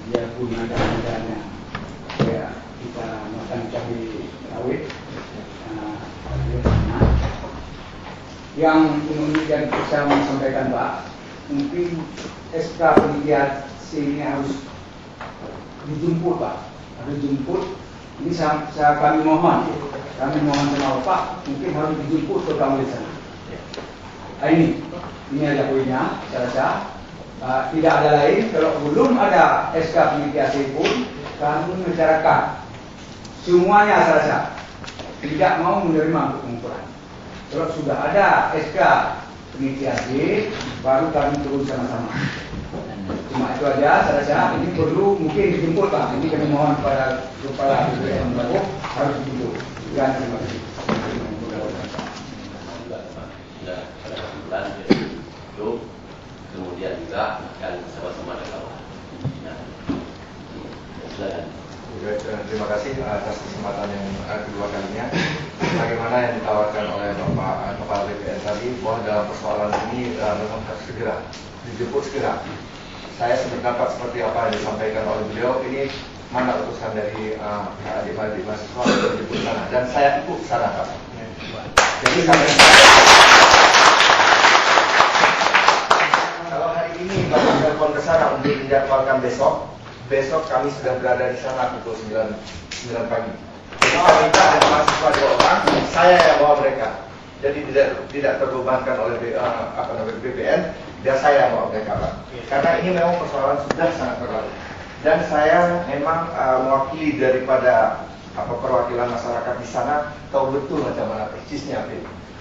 dia punya dana ya kita makan cabai rawit. Yang kemudian saya mau sampaikan Pak, mungkin SK penelitiasi ini harus dijemput Pak, harus dijemput. Ini kami mohon sama Pak, mungkin harus dijemput ke kamu di sana. Ini ada poinnya, saya rasa. Tidak ada lain, kalau belum ada SK penelitiasi pun, kami masyarakat semuanya saya rasa tidak mau menerima pengukuran. Kalau sudah ada SK penelitiasi, baru kami turun sama-sama. Cuma itu aja, saya rasa ini perlu mungkin dijemput Pak. Ini kami mohon kepada Kepala BPN baru harus dijemput. Dan terima kasih. Kemudian juga akan sama-sama dilakukan. Silakan. Terima kasih atas kesempatan yang kedua kalinya. Bagaimana yang ditawarkan oleh Bapak Kepala BPN tadi, bahwa dalam persoalan ini memang harus segera dijemput segera. Saya sependapat seperti apa yang disampaikan oleh beliau. Ini mana utusan dari adik-adik mahasiswa untuk dijemput sana, dan saya ikut sana Pak. Jadi kalau hari ini Bapak telepon ke sana untuk dijadwalkan besok kami sudah berada di sana pukul 9 pagi. Jadi saya minta ada mahasiswa 2 orang, saya yang bawa mereka. Jadi tidak terbebankan oleh BPN, dan saya yang bawa mereka Pak. Karena ini memang persoalan sudah sangat terlalu. Dan saya memang mewakili daripada perwakilan masyarakat di sana, tahu betul macam mana persisnya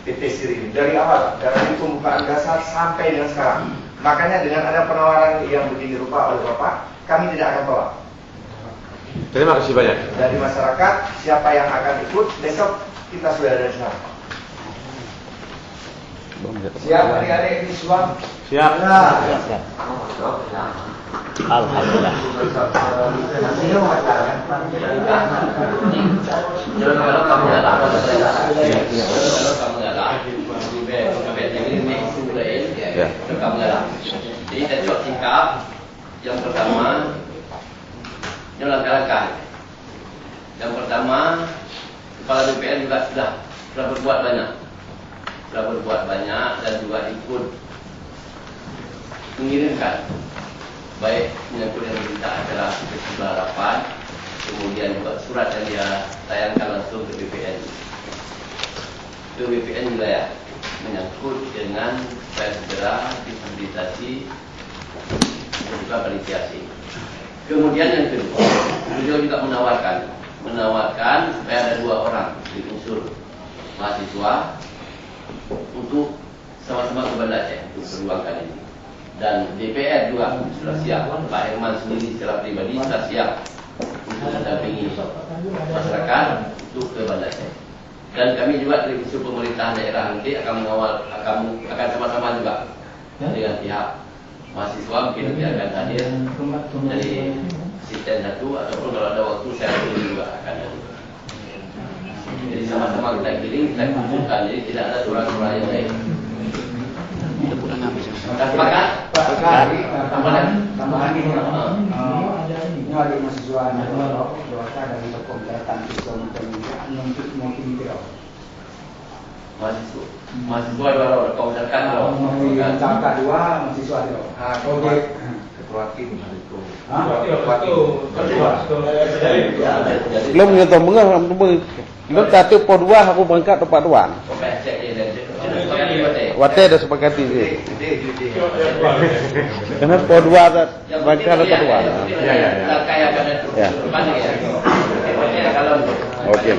PT Siri ini. Dari awal, dari pembukaan dasar sampai dengan sekarang. Makanya dengan ada penawaran yang begini rupa oleh Bapak, kami tidak akan tolak. Terima kasih banyak. Dari masyarakat, siapa yang akan ikut, besok kita sudah ada di sana. Siap adik-adik ini suam? Siap. Siap. Alhamdulillah. Jadi saya coba singkat. Yang pertama, ini langkah-langkah. Yang pertama, Kepala BPN juga sudah berbuat banyak dan juga ikut mengirimkan baik menyangkut yang berita acara Festival Harapan, kemudian juga surat yang dia tayangkan langsung ke BPN wilayah menyangkut dengan supaya segera disabilitasi dan juga penelitiasi. Kemudian yang kedua, beliau juga menawarkan supaya ada 2 orang di unsur mahasiswa untuk sama-sama ke Banda Aceh untuk perjuangkan ini. Dan DPR juga sudah siap, Pak Herman sendiri secara pribadi sudah siap untuk mendampingi masyarakat untuk ke Banda Aceh. Dan kami juga dari unsur pemerintahan daerah nanti akan sama-sama juga dengan pihak mahasiswa, mungkin nanti akan hadir dari asisten 1 ataupun kalau ada waktu saya juga akan hadir. Jadi sama-sama kita giring, kita kumpulkan, jadi tidak ada surat-surat yang lain. Sepakat? Tambahan ini ada mahasiswa Jakarta dari Pemerintahan Islam mungkin tidak. Mahasiswa 2 orang, kau misalkan Jakarta 2 mahasiswa tidak. Ketua tim itu. Belum nyentuh belum satu po 2 aku berangkat tempat 2. Wate dah sepakati sih. Karena po 2 berangkat tempat 2. Ya. Oke.